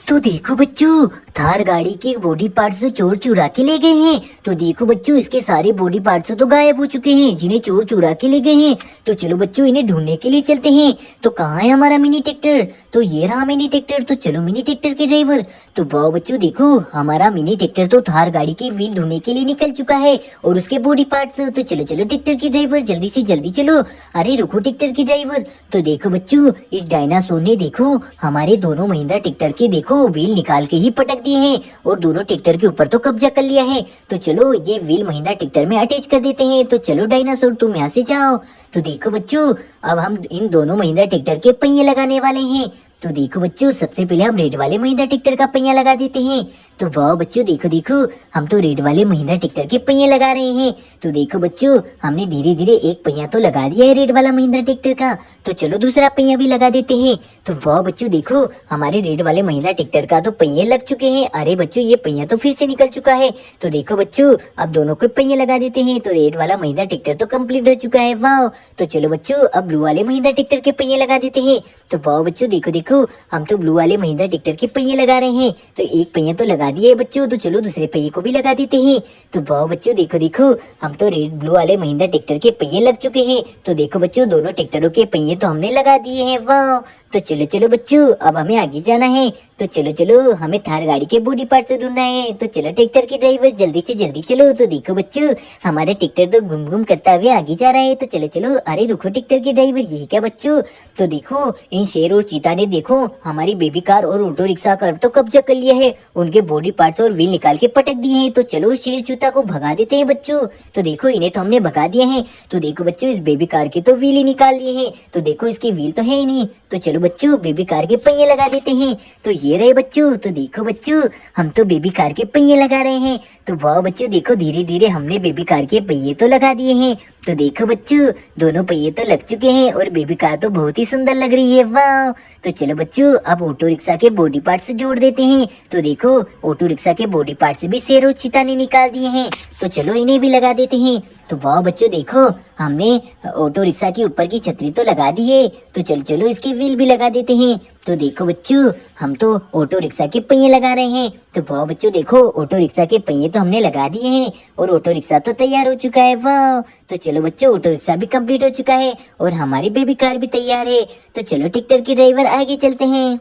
तो देखो बच्चों, थार गाड़ी के बॉडी पार्ट्स तो चोर चुरा के ले गए हैं। तो देखो बच्चों, इसके सारे बॉडी पार्ट्स तो गायब हो चुके हैं जिन्हें चोर चुरा के ले गए हैं। तो चलो बच्चों, इन्हें ढूंढने के लिए चलते हैं। तो कहाँ है हमारा मिनी ट्रैक्टर? तो ये रहा मिनी ट्रैक्टर। तो चलो मिनी ट्रैक्टर के ड्राइवर। तो वाह बच्चों, देखो हमारा मिनी ट्रैक्टर तो थार गाड़ी के व्हील ढूंढने के लिए निकल चुका है और उसके बॉडी पार्ट्स। तो चलो चलो ट्रैक्टर के ड्राइवर, जल्दी से जल्दी चलो। अरे रुको ट्रैक्टर के ड्राइवर। तो देखो बच्चों, इस डायनासोर ने देखो हमारे दोनों महिंद्रा ट्रैक्टर के देखो व्हील निकाल के ही पटक दिए हैं और दोनों ट्रैक्टर के ऊपर तो कब्जा कर लिया है। तो चलो ये व्हील महिंद्रा ट्रैक्टर में अटैच कर देते हैं। तो चलो डायनासोर, तुम यहाँ से जाओ। तो देखो बच्चों, अब हम इन दोनों महिंद्रा ट्रैक्टर के पहिए लगाने वाले हैं। तो देखो बच्चों, सबसे पहले हम रेड वाले महिंद्रा ट्रैक्टर का पहिया लगा देते हैं। तो वाह बच्चों, देखो देखो, हम तो रेड वाले महिंद्रा ट्रैक्टर के पहिए लगा रहे हैं। तो देखो बच्चों, हमने धीरे धीरे एक पहिया तो लगा दिया है रेड वाला महिंद्रा ट्रैक्टर का। तो चलो दूसरा पहिया भी लगा देते हैं। तो वाह बच्चों, देखो हमारे रेड वाले महिंद्रा ट्रैक्टर का तो पहिए लग चुके हैं। अरे बच्चों, ये पहिया तो फिर से निकल चुका है। तो देखो बच्चों, अब दोनों को पहिए लगा देते हैं। तो रेड वाला महिंद्रा ट्रैक्टर तो कंप्लीट हो चुका है। वाह। तो चलो बच्चों, अब ब्लू वाले महिंद्रा ट्रैक्टर के पहिए लगा देते हैं। तो वाह बच्चों, देखो देखो, हम तो ब्लू वाले महिंद्रा ट्रैक्टर के पहिए लगा रहे हैं। तो एक पहिया तो लगा दिया है बच्चों। तो चलो दूसरे पहिए को भी लगा देते हैं। तो वाह बच्चों, देखो देखो, हम तो रेड ब्लू वाले महिंद्रा ट्रैक्टर के पहिए लग चुके हैं। तो देखो बच्चों, दोनों ट्रैक्टरों के पहिए तो हमने लगा दिए हैं। वाह। तो चलो चलो बच्चों, अब हमें आगे जाना है। तो चलो चलो, हमें थार गाड़ी के बॉडी पार्ट से ढूंढना है। तो चलो ट्रैक्टर के ड्राइवर, जल्दी से जल्दी चलो। तो देखो बच्चों, हमारा ट्रैक्टर तो घूम घूम करता हुए आगे जा रहा है। तो चलो चलो, अरे रुको ट्रैक्टर के ड्राइवर, यही क्या बच्चों? तो देखो, इन शेर और चीता ने देखो हमारी बेबी कार और ऑटो रिक्शा कर तो कब्जा कर लिया है। उनके बॉडी पार्ट्स और व्हील निकाल के पटक दिए हैं। तो चलो शेर चीता को भगा देते हैं बच्चों। तो देखो, इन्हें तो हमने भगा दिया है। तो देखो बच्चों, इस बेबी कार के तो व्हील ही निकाल दिए हैं। तो देखो, इसके व्हील तो है ही नहीं। तो चलो बच्चों, बेबी कार के पहिए लगा देते हैं। तो ये रहे बच्चों। तो देखो बच्चों, हम तो बेबी कार के पहिए लगा रहे हैं। तो वाह बच्चों, देखो धीरे धीरे हमने बेबी कार के पहिए तो लगा दिए हैं। तो देखो बच्चों, दोनों पहिए तो लग चुके हैं और बेबी कार तो बहुत ही सुंदर लग रही है। वाह। तो चलो बच्चों, अब ऑटो रिक्शा के बॉडी पार्ट से जोड़ देते हैं। तो देखो, ऑटो रिक्शा के बॉडी पार्ट से भी शेर और चीता ने निकाल दिए हैं। तो चलो इन्हें भी लगा देते हैं। तो वाह बच्चों, देखो हमने ऑटो रिक्शा के ऊपर की छतरी तो लगा दी है। तो चलो चलो, इसके व्हील भी लगा देते हैं। तो देखो बच्चों, हम तो ऑटो रिक्शा के पहिए लगा रहे हैं। तो वाह बच्चों, देखो ऑटो रिक्शा के पहिए तो हमने लगा दिए हैं और ऑटो रिक्शा तो तैयार हो चुका है। वाह। तो चलो बच्चों, ऑटो रिक्शा भी कंप्लीट हो चुका है और हमारी बेबी कार भी तैयार है। तो चलो ट्रैक्टर के ड्राइवर, आगे चलते हैं।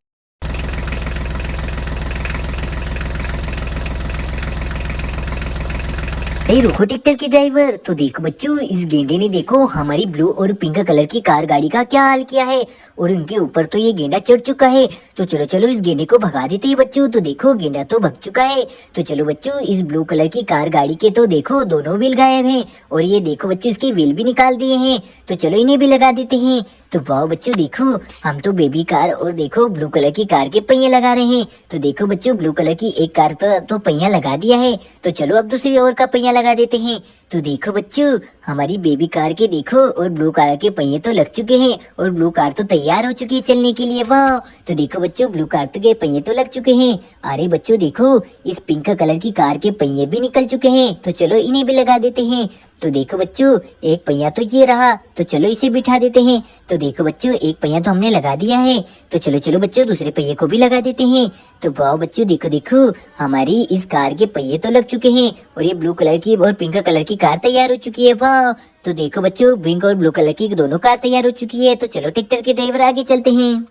अरे रुको ट्रैक्टर के ड्राइवर। तो देखो बच्चों, इस गेंडे ने देखो हमारी ब्लू और पिंक कलर की कार गाड़ी का क्या हाल किया है और उनके ऊपर तो ये गेंडा चढ़ चुका है। तो चलो चलो, इस गेंडे को भगा देते हैं बच्चों। तो देखो, गेंडा तो भग चुका है। तो चलो बच्चों, इस ब्लू कलर की कार गाड़ी के तो देखो दोनों व्हील गायब हैं और ये देखो बच्चों, इसके व्हील भी निकाल दिए हैं। तो चलो इन्हें भी लगा देते हैं। तो वाह बच्चों, देखो हम तो बेबी कार और देखो ब्लू कलर की कार के पहिए लगा रहे हैं। तो देखो बच्चों, ब्लू कलर की एक कार तो पहिया लगा दिया है। तो चलो अब दूसरी और का पहिया लगा देते हैं। तो देखो बच्चों, हमारी बेबी कार के देखो और ब्लू कार के पहिए तो लग चुके हैं और ब्लू कार तो तैयार हो चुकी है चलने के लिए। वाह। तो देखो बच्चों, ब्लू कार के पहिए तो लग चुके हैं। अरे बच्चों, देखो इस पिंक कलर की कार के पहिए भी निकल चुके हैं। तो चलो इन्हें भी लगा देते हैं। तो देखो बच्चों, एक पहिया तो ये रहा। तो चलो इसे बिठा देते हैं। तो देखो बच्चों, एक पहिया तो हमने लगा दिया है। तो चलो चलो बच्चों, दूसरे पहिए को भी लगा देते हैं। तो वाह बच्चों, देखो देखो, हमारी इस कार के पहिए तो लग चुके हैं और ये ब्लू कलर की और पिंक कलर की कार तैयार हो चुकी है। वाह। तो देखो बच्चों, पिंक और ब्लू कलर की दोनों कार तैयार हो चुकी है। तो चलो ट्रैक्टर के ड्राइवर, आगे चलते हैं।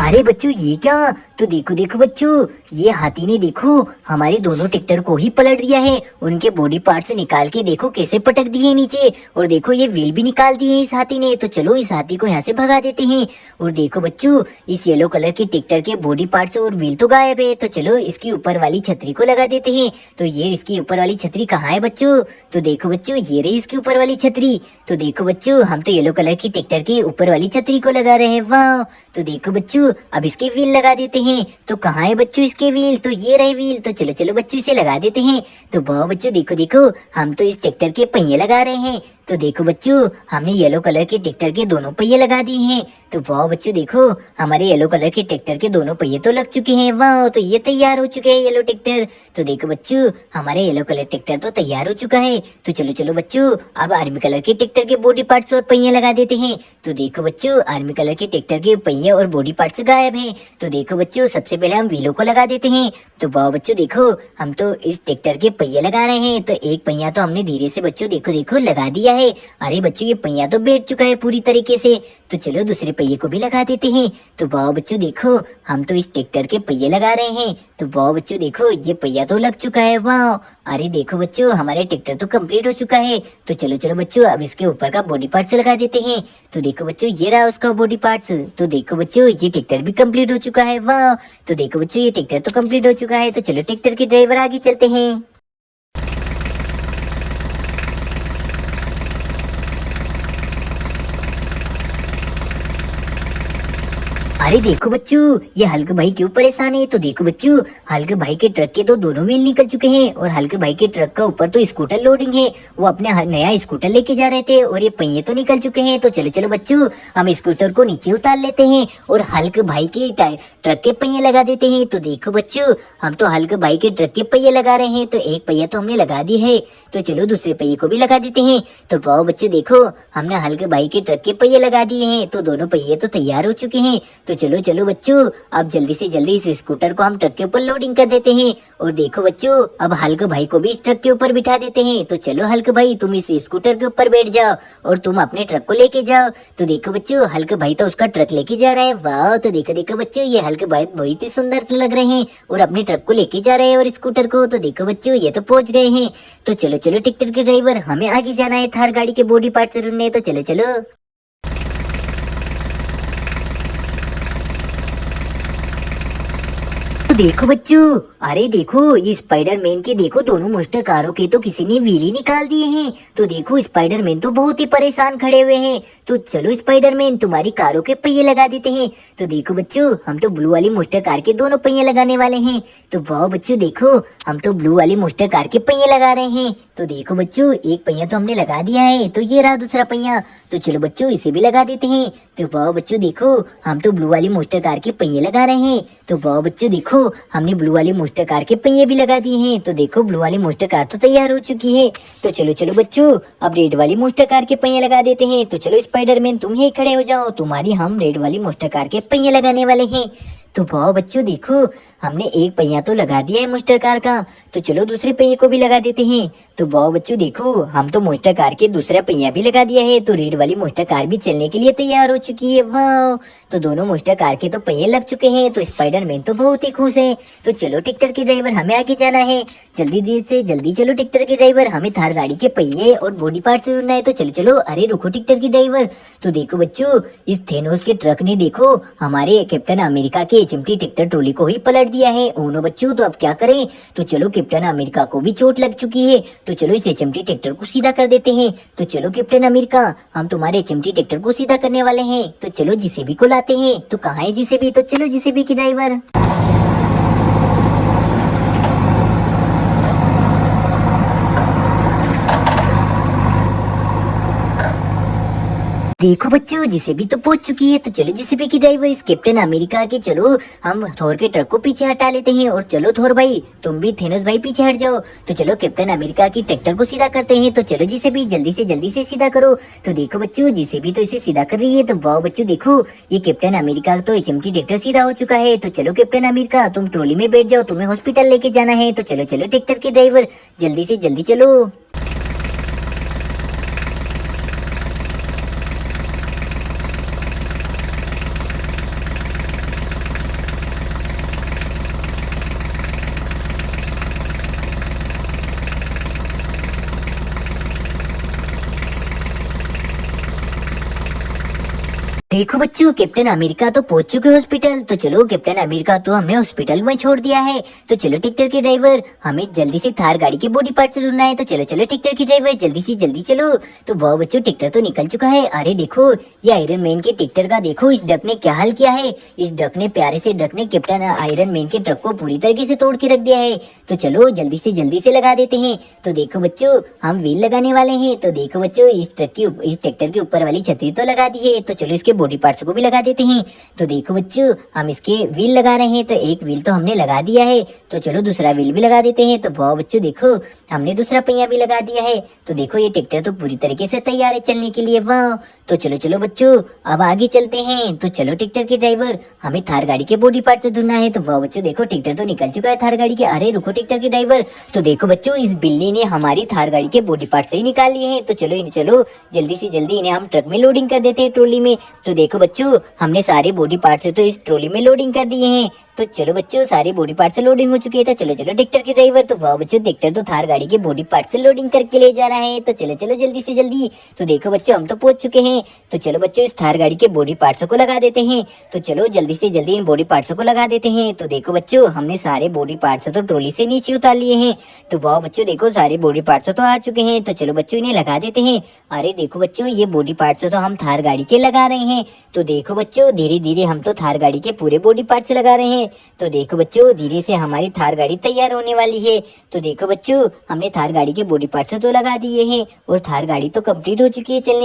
अरे बच्चों, ये क्या? तो देखो देखो बच्चों, ये हाथी ने देखो हमारे दोनों ट्रैक्टर को ही पलट दिया है। उनके बॉडी पार्ट से निकाल के देखो कैसे पटक दिए नीचे और देखो ये व्हील भी निकाल दिए हैं इस हाथी ने। तो चलो इस हाथी को यहाँ से भगा देते हैं। और देखो बच्चों, इस येलो कलर के ट्रैक्टर के बॉडी पार्ट से और व्हील तो गायब है। तो चलो इसकी ऊपर वाली छतरी को लगा देते हैं। तो ये इसकी ऊपर वाली छतरी कहाँ है बच्चों? तो देखो बच्चों, ये रही इसकी ऊपर वाली छतरी। तो देखो बच्चों, हम तो येलो कलर की ट्रैक्टर के ऊपर वाली छतरी को लगा रहे हैं। वाह। तो देखो बच्चों, अब इसके व्हील लगा देते हैं। तो कहाँ है बच्चों इसके व्हील? तो ये रहे व्हील। तो चलो चलो बच्चों, इसे लगा देते हैं। तो वाह बच्चों, देखो देखो, हम तो इस ट्रैक्टर के पहिए लगा रहे हैं। तो देखो बच्चों, हमने येलो कलर के ट्रैक्टर के दोनों पहिए लगा दिए हैं। तो वाह बच्चों देखो, हमारे येलो कलर के ट्रैक्टर के दोनों पहिए तो लग चुके हैं। वाह, तो ये तैयार हो चुके हैं येलो ट्रैक्टर। तो देखो बच्चों, हमारे येलो कलर ट्रैक्टर तो तैयार हो चुका है। तो चलो चलो बच्चों, अब आर्मी कलर के ट्रैक्टर के बॉडी पार्ट्स और पहिए लगा देते हैं। तो देखो बच्चों, आर्मी कलर के ट्रैक्टर के पहिए और बॉडी पार्ट्स गायब हैं। तो देखो बच्चों, सबसे पहले हम व्हीलों को लगा देते हैं। तो वाह बच्चों देखो, हम तो इस ट्रैक्टर के पहिए लगा रहे हैं। तो एक पहिया तो हमने धीरे से बच्चों देखो देखो लगा दिया है। अरे बच्चों, ये पहिया तो बैठ चुका है पूरी तरीके से। तो चलो दूसरे पहिए को भी लगा देते हैं। तो वाह बच्चों देखो, हम तो इस ट्रैक्टर के पहिए लगा रहे हैं। तो वाह बच्चों देखो, ये पहिया तो लग चुका है। वाह, अरे देखो बच्चों, हमारे ट्रैक्टर तो कंप्लीट हो चुका है। तो चलो चलो बच्चों, अब इसके ऊपर का बॉडी पार्ट्स लगा देते हैं। तो देखो बच्चों, ये रहा उसका बॉडी पार्ट्स। तो देखो बच्चों, ये ट्रैक्टर भी कंप्लीट हो चुका है। वाह, तो देखो बच्चों, ये ट्रैक्टर तो कंप्लीट हो चुका है। तो चलो ट्रैक्टर के ड्राइवर आगे चलते हैं। अरे देखो बच्चों, ये हल्क भाई क्यों परेशान है। तो देखो बच्चों, हल्क भाई के ट्रक के तो दोनों व्हील निकल चुके हैं और हल्क भाई के ट्रक का ऊपर तो स्कूटर लोडिंग है। वो अपने नया स्कूटर लेके जा रहे थे और ये पहिए तो निकल चुके हैं। तो चलो चलो बच्चों, हम स्कूटर को नीचे उतार लेते हैं और हल्क भाई के ट्रक के पहिए लगा देते हैं। तो देखो बच्चों, हम तो हल्क भाई के ट्रक के पहिए लगा रहे हैं। तो एक पहिया तो हमने लगा दी है। तो चलो दूसरे पहिए को भी लगा देते हैं। तो वाओ बच्चों देखो, हमने हल्क भाई के ट्रक के पहिए लगा दिए हैं। तो दोनों पहिए तो तैयार हो चुके हैं। तो चलो चलो बच्चों, अब जल्दी से जल्दी इस स्कूटर को हम ट्रक के ऊपर लोडिंग कर देते हैं। और देखो बच्चों, अब हल्क भाई को भी इस ट्रक के ऊपर बिठा देते हैं। तो चलो हल्क भाई, तुम इस स्कूटर के ऊपर बैठ जाओ और तुम अपने ट्रक को लेके जाओ। तो देखो बच्चों, हल्क भाई तो उसका ट्रक लेके जा रहा है। वाह, तो देखो देखो बच्चों, ये हल्क भाई बहुत ही सुंदर लग रहे हैं और अपने ट्रक को लेके जा रहे हैं और स्कूटर को। तो देखो बच्चों, ये तो पहुंच गए हैं। तो चलो चलो ट्रैक्टर के ड्राइवर, हमें आगे जाना है थार गाड़ी के बॉडी पार्ट से ढूंढने। तो चलो चलो। तो देखो बच्चों, अरे देखो, ये स्पाइडरमैन के देखो दोनों मोस्टर कारों के तो किसी ने व्हील ही निकाल दिए हैं। तो देखो स्पाइडरमैन तो बहुत ही परेशान खड़े हुए हैं। तो चलो स्पाइडरमैन, तुम्हारी कारों के पहिए लगा देते हैं। तो देखो बच्चों, हम तो ब्लू वाली मोस्टर कार के दोनों पहिए लगाने वाले हैं। तो वाह बच्चों देखो, हम तो ब्लू वाली मोस्टर कार के पहिए लगा रहे हैं। तो देखो बच्चों, एक पहिया तो हमने लगा दिया है। तो ये रहा दूसरा पहिया। तो चलो बच्चों, इसे भी लगा देते हैं। तो वाह बच्चों देखो, हम तो ब्लू वाली मोस्टर कार के पहिए लगा रहे हैं। तो वाह बच्चों देखो, हमने ब्लू वाली मोस्टर कार के पहिए भी लगा दिए हैं। तो देखो, ब्लू वाली मोस्टर कार तो तैयार हो चुकी है। तो चलो चलो बच्चों, अब रेड वाली मोस्टर कार के पहिए लगा देते हैं। तो चलो स्पाइडरमैन, तुम यहीं खड़े हो जाओ, तुम्हारी हम रेड वाली मोस्टर कार के पहिए लगाने वाले हैं। तो वाह बच्चों देखो, हमने एक पहिया तो लगा दिया है मोस्टर कार का। तो चलो दूसरे पहिए को भी लगा देते हैं। तो वाह बच्चों देखो, हम तो मोस्टर कार के दूसरा पहिया भी लगा दिया है। तो रेड वाली मोस्टर कार भी चलने के लिए तैयार हो चुकी है। वाह, तो दोनों मोस्टर कार के तो पहिए लग चुके हैं। तो स्पाइडरमैन तो बहुत ही खुश है। तो चलो ट्रैक्टर के ड्राइवर, हमें आगे जाना है। जल्दी से जल्दी चलो ट्रैक्टर के ड्राइवर, हमें थार गाड़ी के पहिए और बॉडी पार्ट से जुड़ना है। तो चलो चलो। अरे रुको ट्रैक्टर के ड्राइवर, तो देखो बच्चों, इस थेनोस के ट्रक ने देखो हमारे कैप्टन अमेरिका के एचएमटी ट्रैक्टर ट्रॉली को ही पलट दिया है। ओनो बच्चों, तो अब क्या करें। तो चलो, कैप्टन अमेरिका को भी चोट लग चुकी है। तो चलो इस एचएमटी ट्रैक्टर को सीधा कर देते हैं। तो चलो कैप्टन अमेरिका, हम तुम्हारे एचएमटी ट्रैक्टर को सीधा करने वाले हैं। तो चलो जेसीबी को लाते हैं। तो कहाँ है जेसीबी। तो चलो जेसीबी की ड्राइवर। देखो बच्चों, जेसीबी तो पहुंच चुकी है। तो चलो जेसीबी की ड्राइवर, इस कैप्टन अमेरिका के चलो हम थोर के ट्रक को पीछे हटा लेते हैं। और चलो थोर भाई, तुम भी थेनोस भाई पीछे हट जाओ। तो चलो कैप्टन अमेरिका की ट्रैक्टर को सीधा करते हैं। तो चलो जेसीबी, जल्दी से सीधा करो। तो देखो बच्चों, जेसीबी तो इसे सीधा कर रही है। तो वाह बच्चों देखो, ये कैप्टन अमेरिका तो एचएमटी ट्रैक्टर सीधा हो चुका है। तो चलो कैप्टन अमेरिका, तुम ट्रॉली में बैठ जाओ, तुम्हें हॉस्पिटल लेके जाना है। तो चलो चलो ट्रैक्टर के ड्राइवर, जल्दी से जल्दी चलो। देखो बच्चों, कैप्टन अमेरिका तो पहुंच चुके हॉस्पिटल। तो चलो, कैप्टन अमेरिका तो हमें हॉस्पिटल में छोड़ दिया है। तो चलो ट्रैक्टर के ड्राइवर, हमें जल्दी से थार गाड़ी के बॉडी पार्ट से ढूंढना है। तो चलो चलो ट्रैक्टर के ड्राइवर, जल्दी से जल्दी चलो। तो वाह बच्चों, ट्रैक्टर तो निकल चुका है। अरे देखो, ये आयरन मैन के ट्रैक्टर का देखो, इस डक ने क्या हाल किया है। इस डक ने, प्यारे से डक ने कैप्टन आयरन मैन के ट्रक को पूरी तरीके से तोड़ के रख दिया है। तो चलो जल्दी से लगा देते हैं। तो देखो बच्चों, हम व्हील लगाने वाले हैं। तो देखो बच्चों, इस ट्रैक्टर के ऊपर वाली छतरी तो लगा दी है। तो चलो इसके बॉडी पार्ट्स को भी लगा देते हैं। तो देखो बच्चों, हम इसके व्हील लगा रहे हैं। तो एक व्हील तो हमने लगा दिया है। तो चलो दूसरा व्हील भी लगा देते हैं। तो वाह बच्चों देखो, हमने दूसरा पहिया भी लगा दिया है। तो देखो, ये ट्रैक्टर तो पूरी तरीके से तैयार है चलने के लिए। वाह, तो चलो चलो बच्चों, अब आगे चलते हैं। तो चलो ट्रैक्टर के ड्राइवर, हमें थार गाड़ी के बॉडी पार्ट से ढूंढना है। तो वाह बच्चों देखो, ट्रैक्टर तो निकल चुका है थार गाड़ी के। अरे रुको ट्रैक्टर के ड्राइवर, तो देखो बच्चों, इस बिल्ली ने हमारी थार गाड़ी के बॉडी पार्ट से ही निकाल लिए हैं। तो चलो चलो जल्दी से जल्दी इन्हें हम ट्रक में लोडिंग कर देते हैं, ट्रॉली में। तो देखो बच्चों, हमने सारे बॉडी पार्ट से तो इस ट्रॉली में लोडिंग कर दिए हैं। तो चलो बच्चों, सारे बॉडी पार्ट से लोडिंग हो चुकी है। तो चलो चलो ट्रैक्टर के ड्राइवर, तो वाह बच्चों, ट्रैक्टर तो थार गाड़ी के बॉडी पार्ट से लोडिंग करके ले जा रहा है। तो चलो चलो जल्दी से जल्दी। तो देखो बच्चों, हम तो पहुंच चुके हैं। तो चलो बच्चों, इस थार गाड़ी के बॉडी पार्ट्स को लगा देते हैं। तो चलो जल्दी से जल्दी इन बॉडी पार्ट्स को लगा देते हैं। तो देखो बच्चों, हमने सारे बॉडी पार्ट्स तो ट्रॉली से नीचे उतार लिए हैं। तो वाह बच्चों देखो, सारे बॉडी पार्ट्स तो आ चुके हैं। तो चलो बच्चों, इन्हें लगा देते हैं। अरे देखो बच्चों, ये बॉडी पार्ट्स तो हम थार गाड़ी के लगा रहे हैं। तो देखो बच्चों, धीरे धीरे हम तो थार गाड़ी के पूरे बॉडी पार्ट्स लगा रहे हैं। तो देखो बच्चों, धीरे से हमारी थार गाड़ी तैयार होने वाली है। तो देखो बच्चों, हमने थार गाड़ी के बॉडी पार्ट्स तो लगा दिए हैं और थार गाड़ी तो कंप्लीट हो चुकी है चलने।